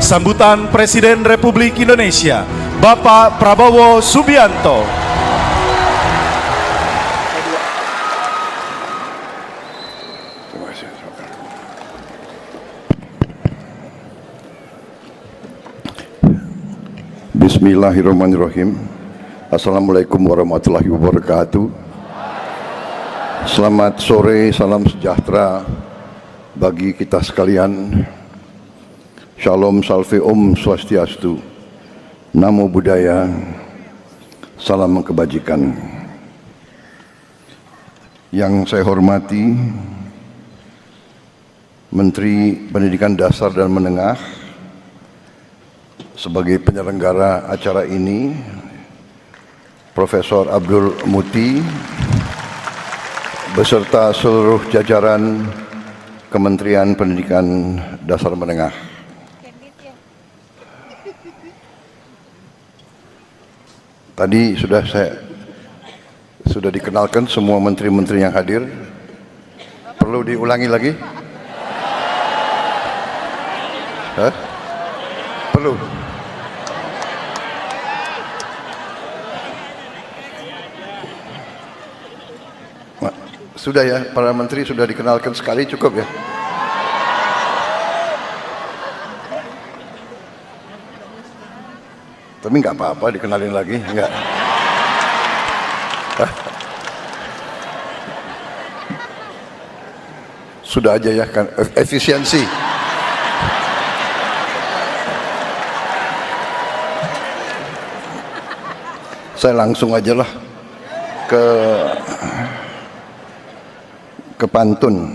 sambutan Presiden Republik Indonesia, Bapak Prabowo Subianto. Bismillahirrahmanirrahim. Assalamualaikum warahmatullahi wabarakatuh. Selamat sore, salam sejahtera bagi kita sekalian. Shalom, salve, om, swastiastu, namo buddhaya, salam kebajikan. Yang saya hormati Menteri Pendidikan Dasar dan Menengah sebagai penyelenggara acara ini, Profesor Abdul Muti beserta seluruh jajaran Kementerian Pendidikan Dasar Menengah. Tadi sudah dikenalkan semua menteri-menteri yang hadir. Perlu diulangi lagi? Hah? Perlu? Sudah ya, para menteri sudah dikenalkan sekali, cukup ya. Tapi nggak apa-apa dikenalin lagi, nggak. Sudah aja ya, kan efisiensi. Saya langsung aja lah ke pantun.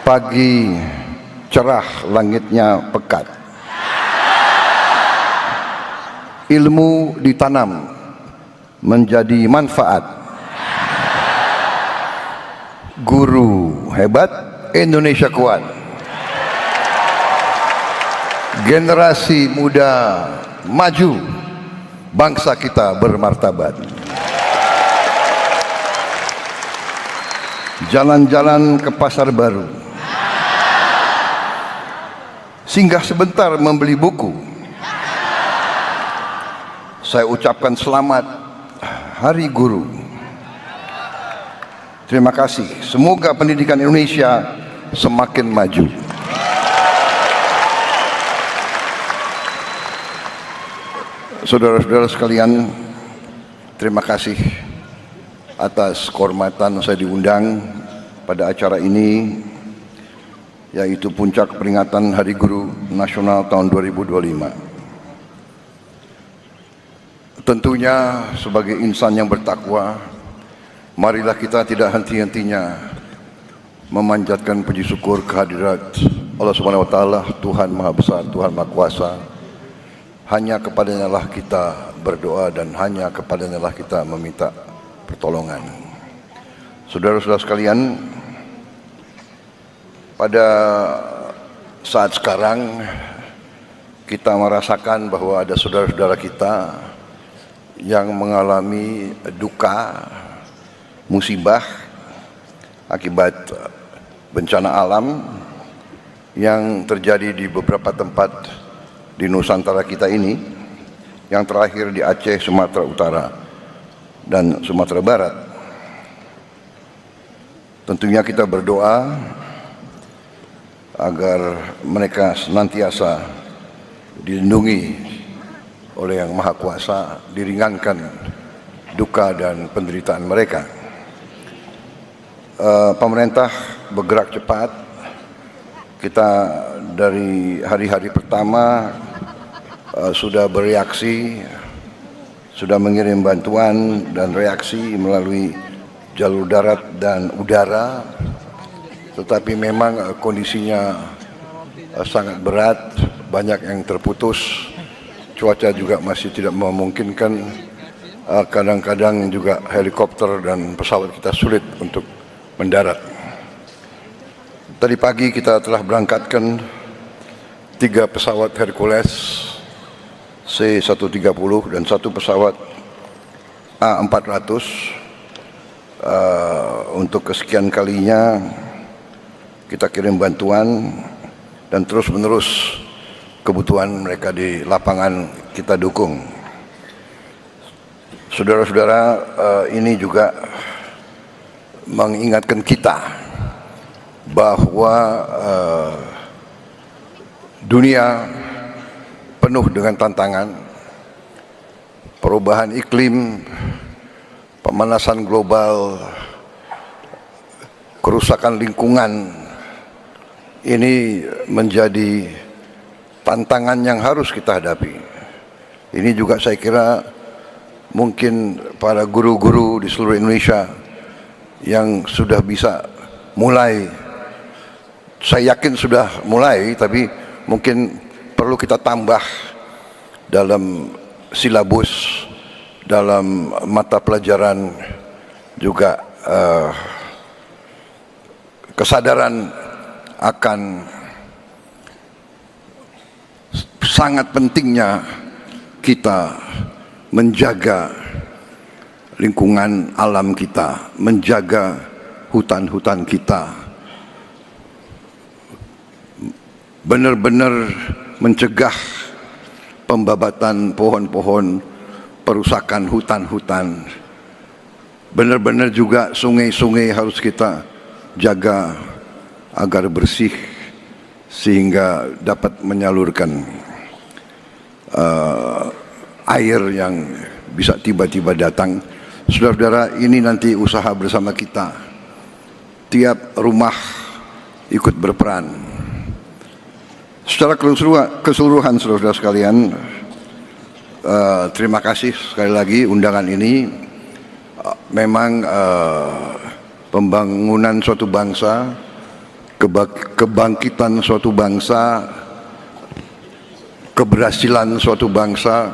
Pagi cerah, langitnya pekat. Ilmu ditanam menjadi manfaat. Guru hebat, Indonesia kuat. Generasi muda maju, bangsa kita bermartabat. Jalan-jalan ke pasar baru, singgah sebentar membeli buku. Saya ucapkan selamat Hari Guru. Terima kasih. Semoga pendidikan Indonesia semakin maju. Saudara-saudara sekalian, terima kasih atas kehormatan saya diundang pada acara ini, yaitu puncak peringatan Hari Guru Nasional tahun 2025. Tentunya sebagai insan yang bertakwa, marilah kita tidak henti-hentinya memanjatkan puji syukur kehadirat Allah Subhanahu wa taala, Tuhan Maha Besar, Tuhan Maha Kuasa. Hanya kepadanya lah kita berdoa dan hanya kepadanya lah kita meminta pertolongan. Saudara-saudara sekalian, pada saat sekarang kita merasakan bahwa ada saudara-saudara kita yang mengalami duka, musibah akibat bencana alam yang terjadi di beberapa tempat di Nusantara kita ini, yang terakhir di Aceh, Sumatera Utara, dan Sumatera Barat. Tentunya kita berdoa agar mereka senantiasa dilindungi oleh Yang Maha Kuasa, diringankan duka dan penderitaan mereka. Pemerintah bergerak cepat. Kita dari hari-hari pertama sudah bereaksi, sudah mengirim bantuan dan reaksi melalui jalur darat dan udara, tetapi memang kondisinya sangat berat, banyak yang terputus, cuaca juga masih tidak memungkinkan, kadang-kadang juga helikopter dan pesawat kita sulit untuk mendarat. Tadi pagi kita telah berangkatkan 3 pesawat Hercules C-130 dan 1 pesawat A-400. Untuk kesekian kalinya kita kirim bantuan, dan terus-menerus kebutuhan mereka di lapangan kita dukung. Saudara-saudara, ini juga mengingatkan kita bahwa dunia penuh dengan tantangan, perubahan iklim, pemanasan global, kerusakan lingkungan. Ini menjadi tantangan yang harus kita hadapi. Ini juga saya kira mungkin para guru-guru di seluruh Indonesia yang sudah bisa mulai, saya yakin sudah mulai, tapi mungkin perlu kita tambah dalam silabus, dalam mata pelajaran, juga kesadaran akan sangat pentingnya kita menjaga lingkungan alam kita, menjaga hutan-hutan kita, benar-benar mencegah pembabatan pohon-pohon, perusakan hutan-hutan. Benar-benar juga sungai-sungai harus kita jaga agar bersih sehingga dapat menyalurkan air yang bisa tiba-tiba datang. Saudara-saudara, ini nanti usaha bersama kita. Tiap rumah ikut berperan. Secara keseluruhan, saudara-saudara sekalian, terima kasih sekali lagi undangan ini. Memang pembangunan suatu bangsa, kebangkitan suatu bangsa, keberhasilan suatu bangsa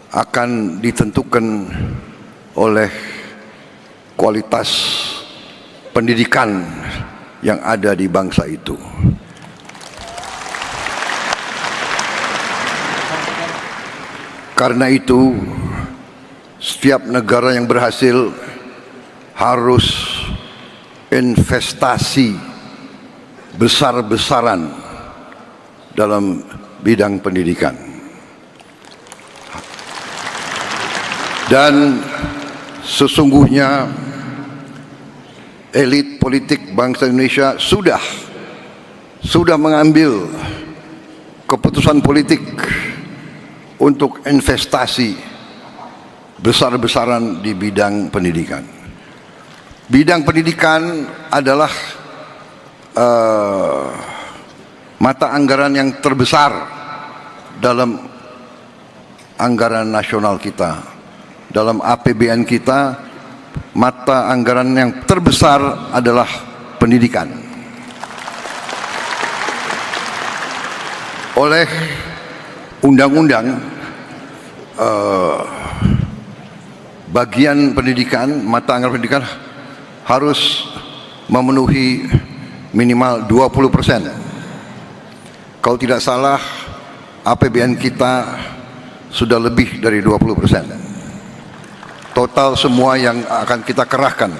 akan ditentukan oleh kualitas pendidikan yang ada di bangsa itu. Karena itu, setiap negara yang berhasil harus investasi besar-besaran dalam bidang pendidikan. Dan sesungguhnya elit politik bangsa Indonesia sudah mengambil keputusan politik untuk investasi besar-besaran di bidang pendidikan. Bidang pendidikan adalah mata anggaran yang terbesar dalam anggaran nasional kita, dalam APBN kita. Mata anggaran yang terbesar adalah pendidikan. Oleh undang-undang, bagian pendidikan, mata anggaran pendidikan harus memenuhi minimal 20%. Kalau tidak salah, APBN kita sudah lebih dari 20%. Total semua yang akan kita kerahkan.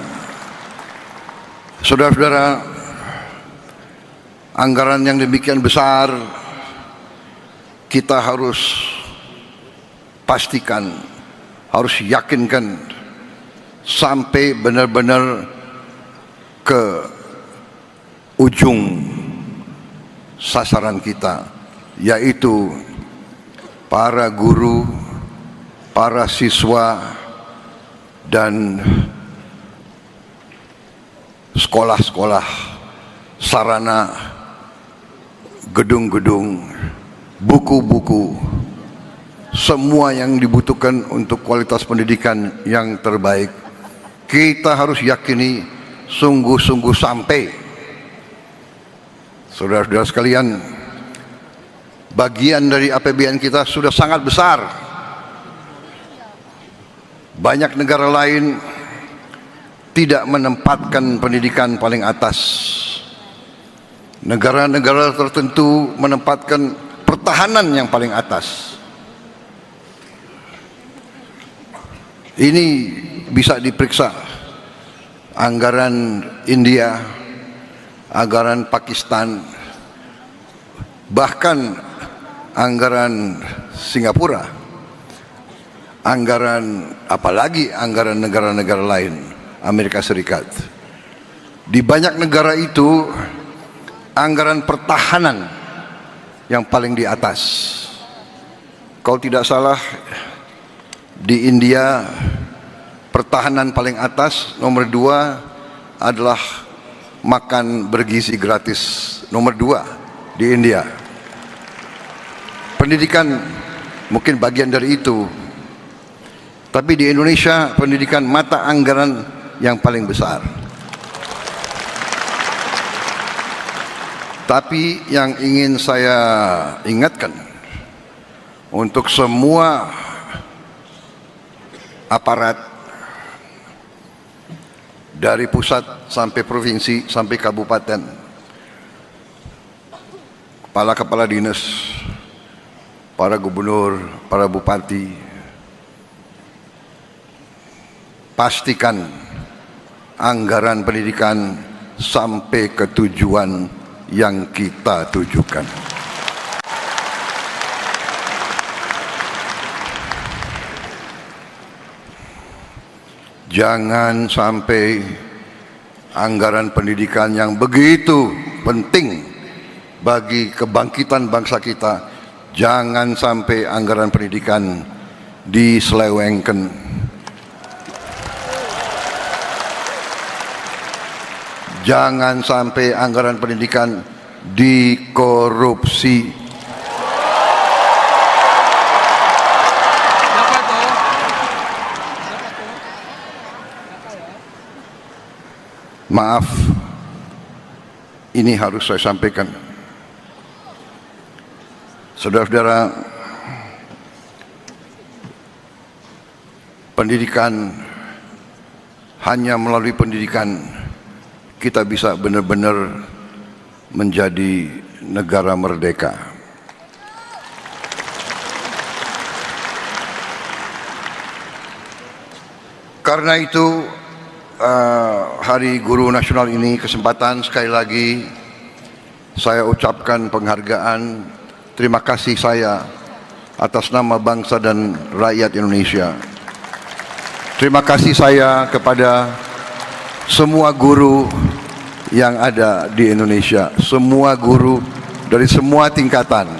Saudara-saudara, anggaran yang demikian besar, kita harus pastikan, harus yakinkan sampai benar-benar ke ujung sasaran kita, yaitu para guru, para siswa, dan sekolah-sekolah, sarana, gedung-gedung, buku-buku, semua yang dibutuhkan untuk kualitas pendidikan yang terbaik. Kita harus yakini sungguh-sungguh sampai. Saudara-saudara sekalian, bagian dari APBN kita sudah sangat besar. Banyak negara lain tidak menempatkan pendidikan paling atas. Negara-negara tertentu menempatkan pertahanan yang paling atas. Ini bisa diperiksa anggaran India, anggaran Pakistan, bahkan anggaran Singapura, apalagi anggaran negara-negara lain, Amerika Serikat. Di banyak negara itu anggaran pertahanan yang paling di atas. Kalau tidak salah di India pertahanan paling atas, nomor 2 adalah makan bergizi gratis, nomor 2 di India. Pendidikan mungkin bagian dari itu, tapi di Indonesia pendidikan mata anggaran yang paling besar. Tapi yang ingin saya ingatkan untuk semua aparat dari pusat sampai provinsi sampai kabupaten, kepala dinas, para gubernur, para bupati, pastikan anggaran pendidikan sampai ke tujuan yang kita tujukan. Jangan sampai anggaran pendidikan yang begitu penting bagi kebangkitan bangsa kita, jangan sampai anggaran pendidikan diselewengkan. Jangan sampai anggaran pendidikan dikorupsi. Maaf, ini harus saya sampaikan. Saudara-saudara, pendidikan, hanya melalui pendidikan kita bisa benar-benar menjadi negara merdeka. Karena itu Hari Guru Nasional ini kesempatan sekali lagi saya ucapkan penghargaan, terima kasih saya atas nama bangsa dan rakyat Indonesia. Terima kasih saya kepada semua guru yang ada di Indonesia, semua guru dari semua tingkatan.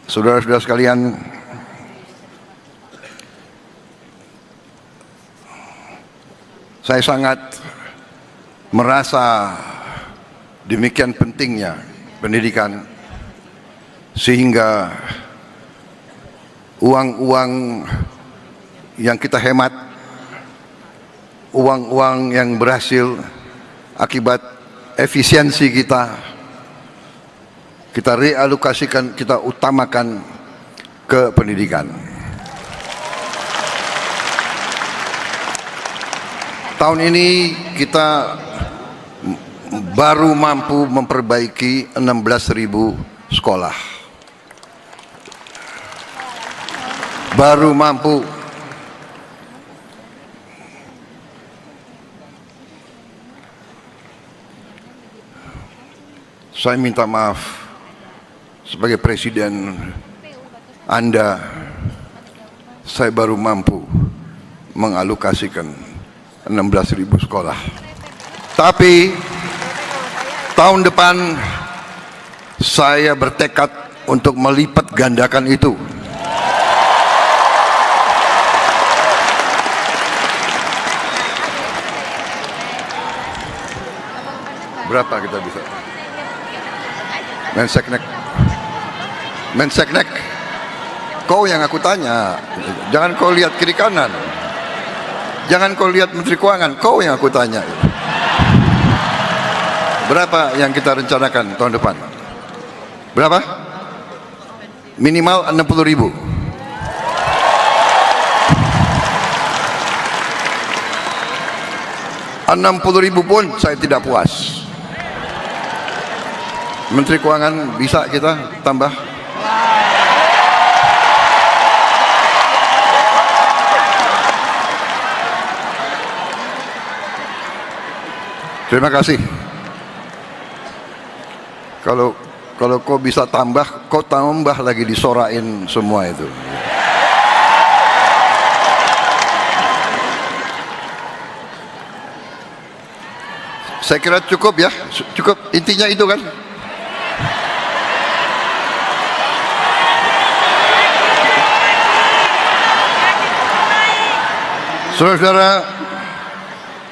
Saudara-saudara sekalian, saya sangat merasa demikian pentingnya pendidikan, sehingga uang-uang yang kita hemat, uang-uang yang berhasil akibat efisiensi kita realokasikan, kita utamakan ke pendidikan. Tahun ini kita baru mampu memperbaiki 16.000 sekolah. Baru mampu. Saya minta maaf sebagai presiden Anda, saya baru mampu mengalokasikan 16.000 sekolah. Tapi tahun depan saya bertekad untuk melipat gandakan itu. Berapa kita bisa? Menseknek, kau yang aku tanya, jangan kau lihat kiri kanan, jangan kau lihat Menteri Keuangan, kau yang aku tanya. Berapa yang kita rencanakan tahun depan? Berapa? Minimal 60.000. $60.000 pun saya tidak puas. Menteri Keuangan, bisa kita tambah? Terima kasih. Kalau kau bisa tambah, kau tambah lagi disorain semua itu. Saya kira cukup ya, cukup, intinya itu kan. Saudara-saudara,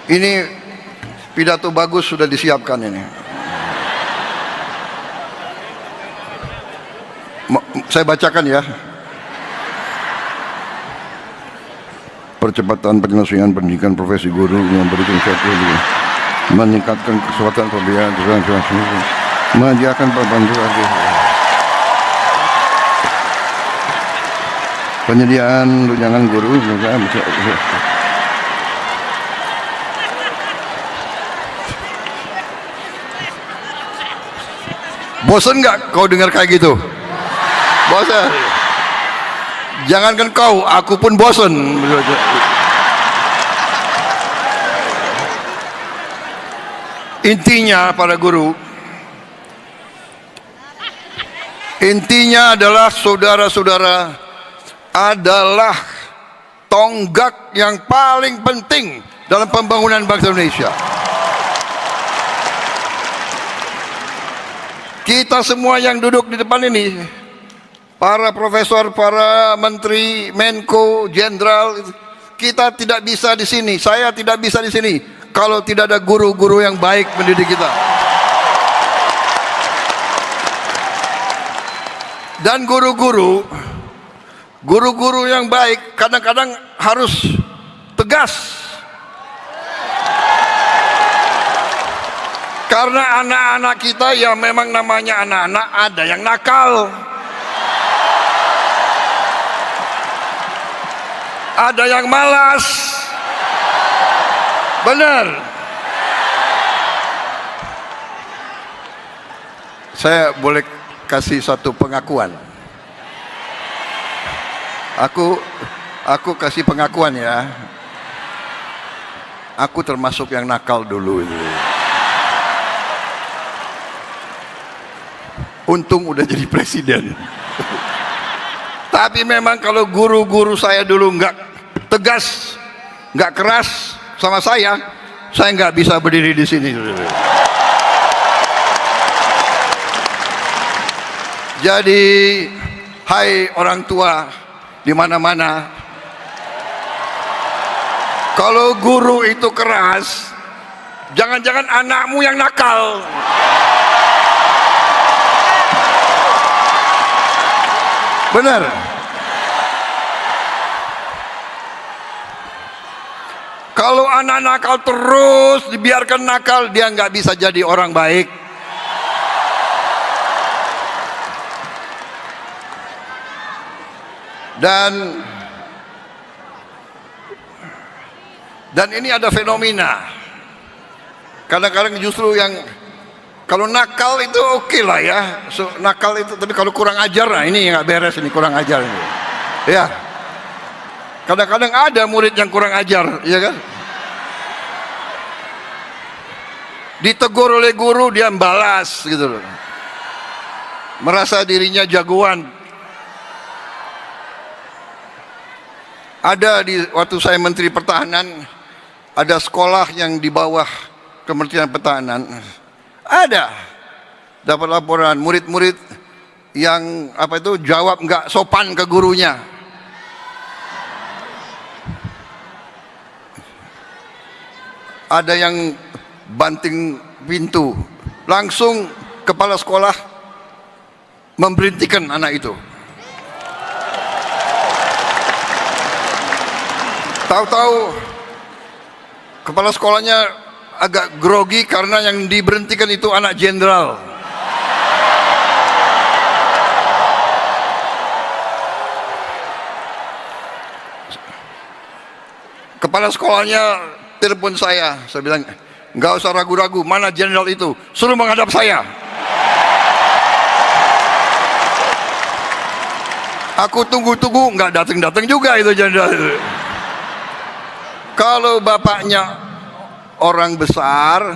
ini pidato bagus sudah disiapkan ini. Saya bacakan ya. Percepatan penyelesaian pendidikan profesi guru yang memberikan suatu meningkatkan kesempatan pembelajaran menyediakan perbantuan penyediaan tunjangan guru juga. Bosan nggak kau dengar kayak gitu? Bosan. Jangankan kau, aku pun bosan. Intinya para guru, intinya adalah saudara-saudara adalah tonggak yang paling penting dalam pembangunan bangsa Indonesia. Kita semua yang duduk di depan ini, para profesor, para menteri, menko, jenderal, kita tidak bisa di sini. Saya tidak bisa di sini kalau tidak ada guru-guru yang baik mendidik kita. Dan guru-guru yang baik kadang-kadang harus tegas. Karena anak-anak kita ya memang namanya anak-anak, ada yang nakal, ada yang malas. Benar. Saya boleh kasih satu pengakuan. Aku kasih pengakuan ya. Aku termasuk yang nakal dulu itu. Untung udah jadi presiden. Tapi memang kalau guru-guru saya dulu nggak tegas, nggak keras sama saya nggak bisa berdiri di sini. Jadi, hai orang tua di mana-mana, kalau guru itu keras, jangan-jangan anakmu yang nakal. Benar. Kalau anak nakal terus dibiarkan nakal, dia nggak bisa jadi orang baik. Dan ini ada fenomena. Kadang-kadang justru yang kalau nakal itu oke lah ya, nakal itu, tapi kalau kurang ajar, nah ini nggak beres, ini kurang ajar ini. Ya. Kadang-kadang ada murid yang kurang ajar, ya kan? Ditegur oleh guru, dia membalas gitu loh. Merasa dirinya jagoan. Ada waktu saya Menteri Pertahanan, ada sekolah yang di bawah Kementerian Pertahanan. Ada dapat laporan murid-murid yang jawab nggak sopan ke gurunya. Ada yang banting pintu, langsung kepala sekolah memberhentikan anak itu. Tahu-tahu kepala sekolahnya agak grogi karena yang diberhentikan itu anak jenderal. Kepala sekolahnya telepon saya bilang, nggak usah ragu-ragu, mana jenderal itu, suruh menghadap saya. Aku tunggu-tunggu, nggak datang-datang juga itu jenderal itu. Kalau bapaknya orang besar,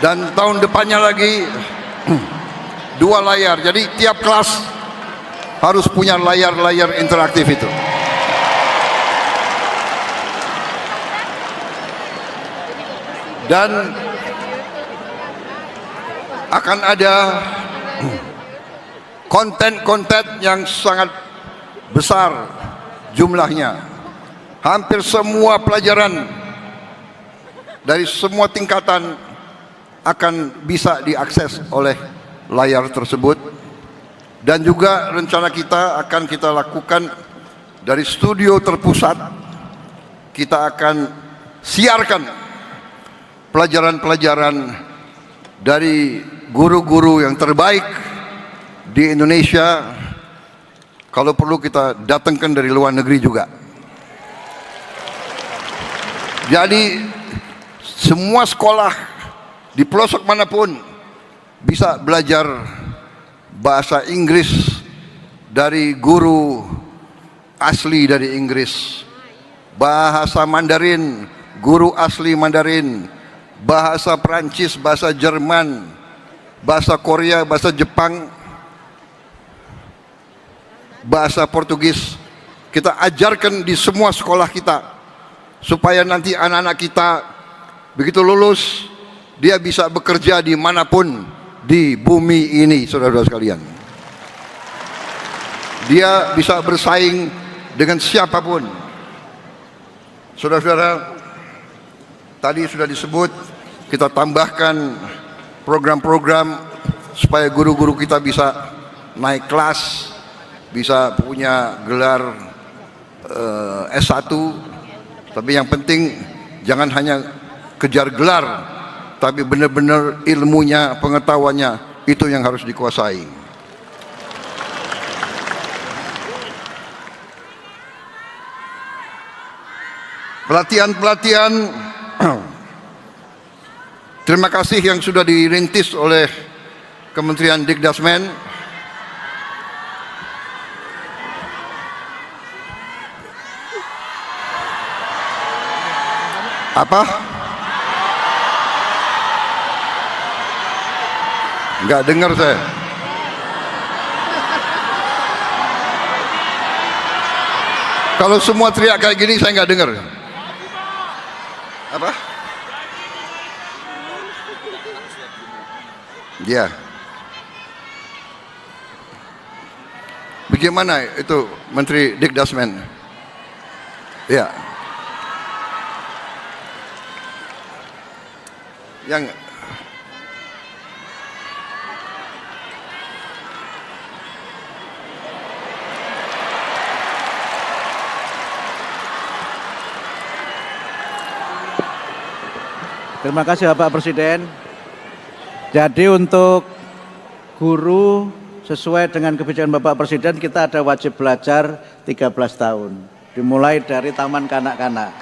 Dan tahun depannya lagi 2 layar. Jadi tiap kelas harus punya layar-layar interaktif itu. Dan akan ada konten-konten yang sangat besar jumlahnya. Hampir semua pelajaran dari semua tingkatan akan bisa diakses oleh layar tersebut. Dan juga rencana kita akan kita lakukan dari studio terpusat. Kita akan siarkan pelajaran-pelajaran dari guru-guru yang terbaik di Indonesia. Kalau perlu kita datangkan dari luar negeri juga. Jadi semua sekolah di pelosok manapun bisa belajar bahasa Inggris dari guru asli dari Inggris, bahasa Mandarin, guru asli Mandarin, bahasa Perancis, bahasa Jerman, bahasa Korea, bahasa Jepang, bahasa Portugis. Kita ajarkan di semua sekolah kita, supaya nanti anak-anak kita begitu lulus, dia bisa bekerja dimanapun di bumi ini, saudara-saudara sekalian. Dia bisa bersaing dengan siapapun. Saudara-saudara, tadi sudah disebut, kita tambahkan program-program supaya guru-guru kita bisa naik kelas, bisa punya gelar S1. Tapi yang penting jangan hanya kejar gelar, tapi benar-benar ilmunya, pengetahuannya itu yang harus dikuasai. Pelatihan-pelatihan, terima kasih yang sudah dirintis oleh Kementerian Dikdasmen. Apa? Enggak dengar saya. Kalau semua teriak kayak gini saya enggak dengar. Apa? Ya. Bagaimana itu Menteri Dikdasmen? Ya. Yang Terima kasih Bapak Presiden. Jadi untuk guru sesuai dengan kebijakan Bapak Presiden, kita ada wajib belajar 13 tahun. Dimulai dari taman kanak-kanak.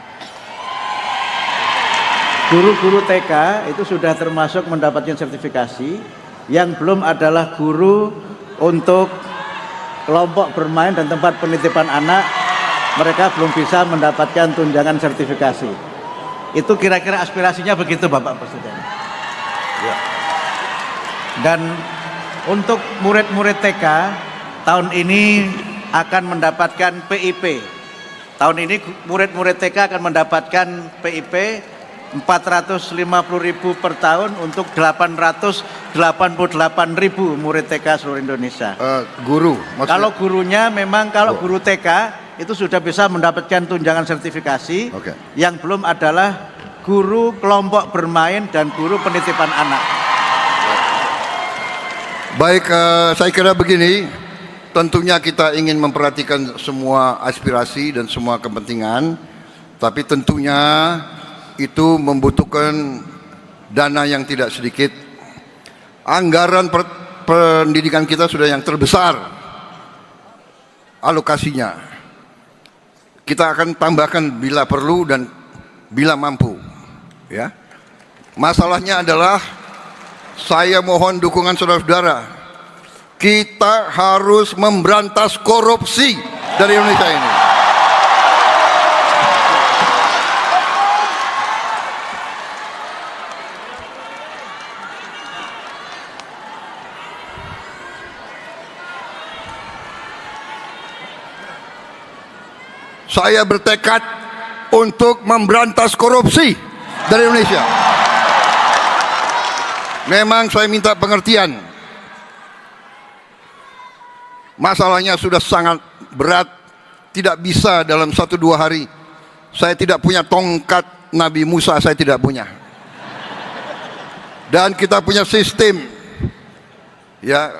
Guru-guru TK itu sudah termasuk mendapatkan sertifikasi. Yang belum adalah guru untuk kelompok bermain dan tempat penitipan anak. Mereka belum bisa mendapatkan tunjangan sertifikasi. Itu kira-kira aspirasinya begitu Bapak Presiden. Ya. Dan untuk murid-murid TK tahun ini akan mendapatkan PIP. Tahun ini murid-murid TK akan mendapatkan PIP 450.000 per tahun untuk 888.000 murid TK seluruh Indonesia. Guru maksudnya? Kalau gurunya memang guru TK itu sudah bisa mendapatkan tunjangan sertifikasi. Okay. Yang belum adalah guru kelompok bermain dan guru penitipan anak. Baik, saya kira begini, tentunya kita ingin memperhatikan semua aspirasi dan semua kepentingan, tapi tentunya itu membutuhkan dana yang tidak sedikit. Anggaran pendidikan kita sudah yang terbesar alokasinya. Kita akan tambahkan bila perlu dan bila mampu. Ya. Masalahnya adalah saya mohon dukungan saudara-saudara. Kita harus memberantas korupsi dari Indonesia ini. Saya bertekad untuk memberantas korupsi dari Indonesia. Memang saya minta pengertian. Masalahnya sudah sangat berat, tidak bisa dalam 1-2 hari. Saya tidak punya tongkat Nabi Musa, saya tidak punya. Dan kita punya sistem. Ya,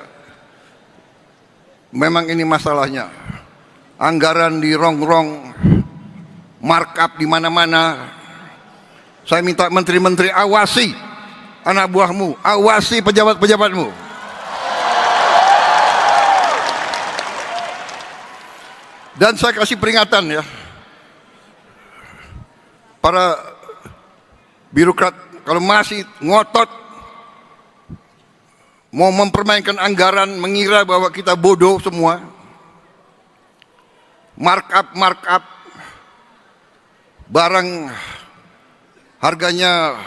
memang ini masalahnya. Anggaran di rongrong, markup di mana-mana. Saya minta menteri-menteri awasi anak buahmu, awasi pejabat-pejabatmu. Dan saya kasih peringatan ya, para birokrat kalau masih ngotot mau mempermainkan anggaran, mengira bahwa kita bodoh semua, markup barang harganya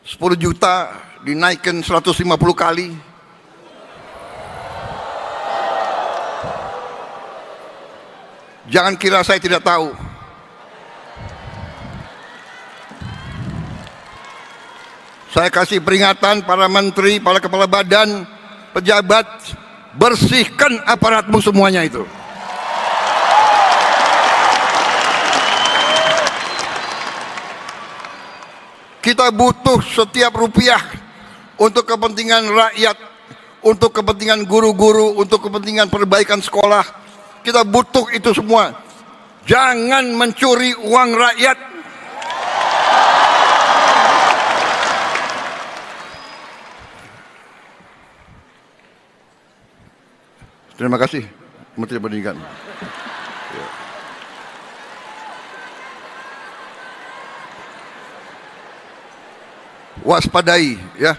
10 juta dinaikkan 150 kali. Jangan kira saya tidak tahu. Saya kasih peringatan para menteri, para kepala badan, pejabat, bersihkan aparatmu semuanya itu. Kita butuh setiap rupiah untuk kepentingan rakyat, untuk kepentingan guru-guru, untuk kepentingan perbaikan sekolah. Kita butuh itu semua. Jangan mencuri uang rakyat. Terima kasih Menteri Pendidikan. Waspadai ya.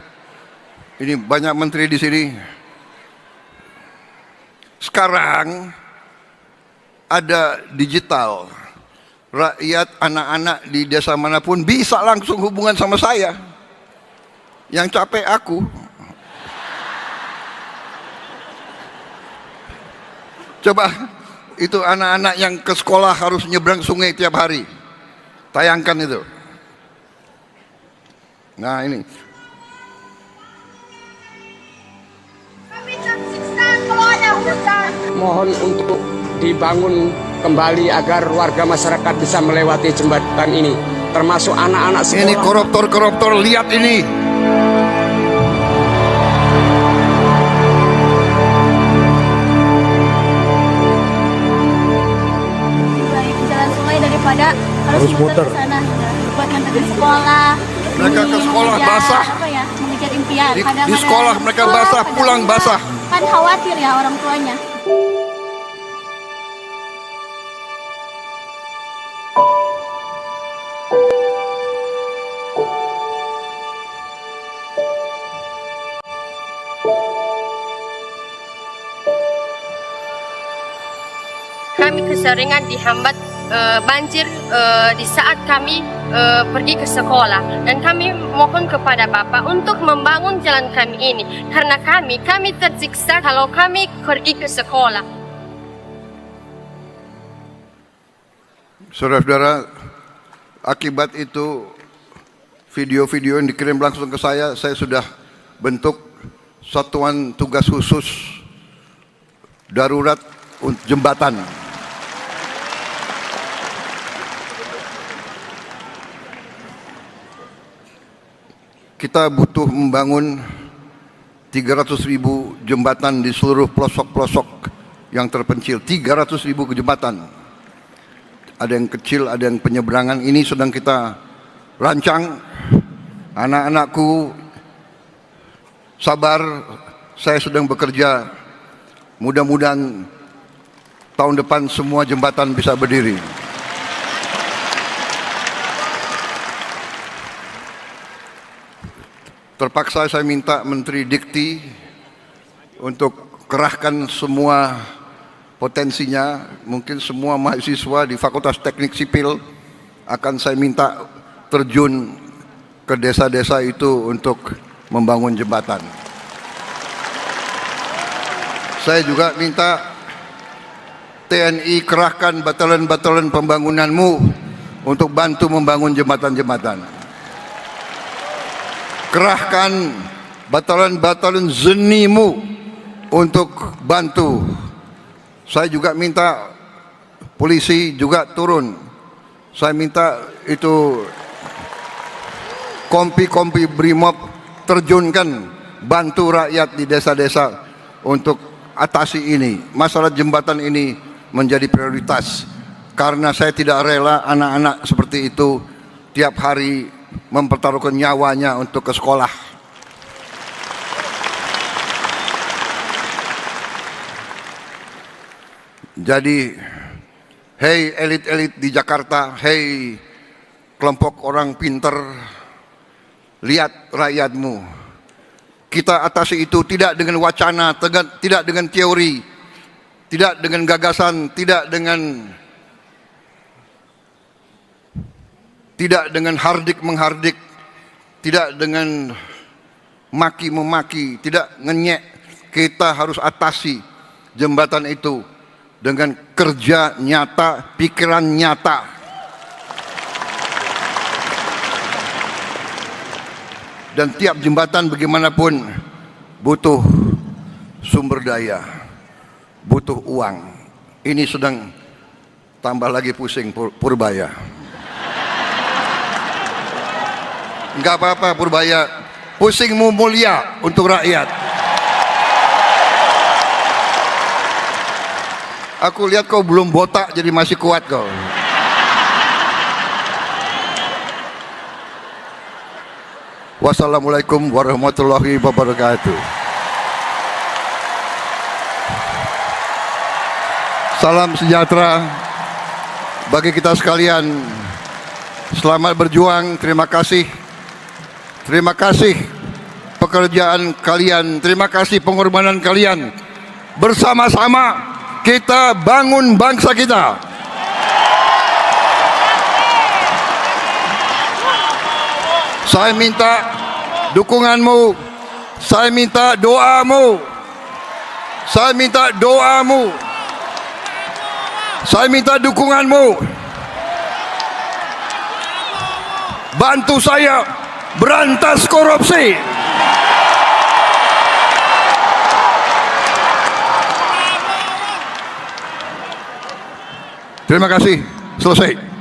Ini banyak menteri di sini. Sekarang ada digital. Rakyat, anak-anak di desa manapun bisa langsung hubungan sama saya. Yang capek aku. Coba itu anak-anak yang ke sekolah harus nyebrang sungai tiap hari. Tayangkan itu. Nah ini. Kami tersiksa kalau ada hujan. Mohon untuk dibangun kembali agar warga masyarakat bisa melewati jembatan ini, termasuk anak-anak sekolah. Ini koruptor-koruptor, lihat ini. Jalan sungai daripada harus muter ke sana buat nganterin sekolah. Mereka ke sekolah mengejar, basah. Apa ya, mengejar impian. Di Kadang-kadang sekolah mereka basah, kadang pulang enggak. basah. Kan khawatir ya orang tuanya. Kami keseringan dihambat banjir di saat kami pergi ke sekolah, dan kami mohon kepada Bapak untuk membangun jalan kami ini karena kami tersiksa kalau kami pergi ke sekolah. Saudara-saudara, akibat itu video-video yang dikirim langsung ke saya sudah bentuk satuan tugas khusus darurat untuk jembatan. Kita butuh membangun 300.000 jembatan di seluruh pelosok-pelosok yang terpencil. 300.000 jembatan. Ada yang kecil, ada yang penyeberangan. Ini sedang kita rancang. Anak-anakku sabar, saya sedang bekerja. Mudah-mudahan tahun depan semua jembatan bisa berdiri. Terpaksa saya minta Menteri Dikti untuk kerahkan semua potensinya. Mungkin semua mahasiswa di Fakultas Teknik Sipil akan saya minta terjun ke desa-desa itu untuk membangun jembatan. Saya juga minta TNI kerahkan batalan-batalan pembangunanmu untuk bantu membangun jembatan-jembatan. Kerahkan batalan-batalan zenimu untuk bantu. Saya juga minta polisi juga turun. Saya minta itu kompi-kompi Brimob terjunkan, bantu rakyat di desa-desa untuk atasi ini. Masalah jembatan ini menjadi prioritas, karena saya tidak rela anak-anak seperti itu tiap hari mempertaruhkan nyawanya untuk ke sekolah. Jadi, hei elit-elit di Jakarta, hei kelompok orang pinter, lihat rakyatmu. Kita atasi itu tidak dengan wacana, tidak dengan teori, tidak dengan gagasan, tidak dengan hardik menghardik, tidak dengan maki memaki, tidak ngenyek. Kita harus atasi jembatan itu dengan kerja nyata, pikiran nyata. Dan tiap jembatan bagaimanapun butuh sumber daya, butuh uang. Ini sedang tambah lagi pusing Purbaya. Enggak apa-apa Purbaya, pusingmu mulia untuk rakyat. Aku lihat kau belum botak jadi masih kuat kau. Wassalamualaikum warahmatullahi wabarakatuh. Salam sejahtera bagi kita sekalian. Selamat berjuang, terima kasih. Terima kasih pekerjaan kalian, terima kasih pengorbanan kalian. Bersama-sama kita bangun bangsa kita. Saya minta dukunganmu, saya minta doamu, saya minta doamu, saya minta dukunganmu. Bantu saya berantas korupsi. Terima kasih, selesai.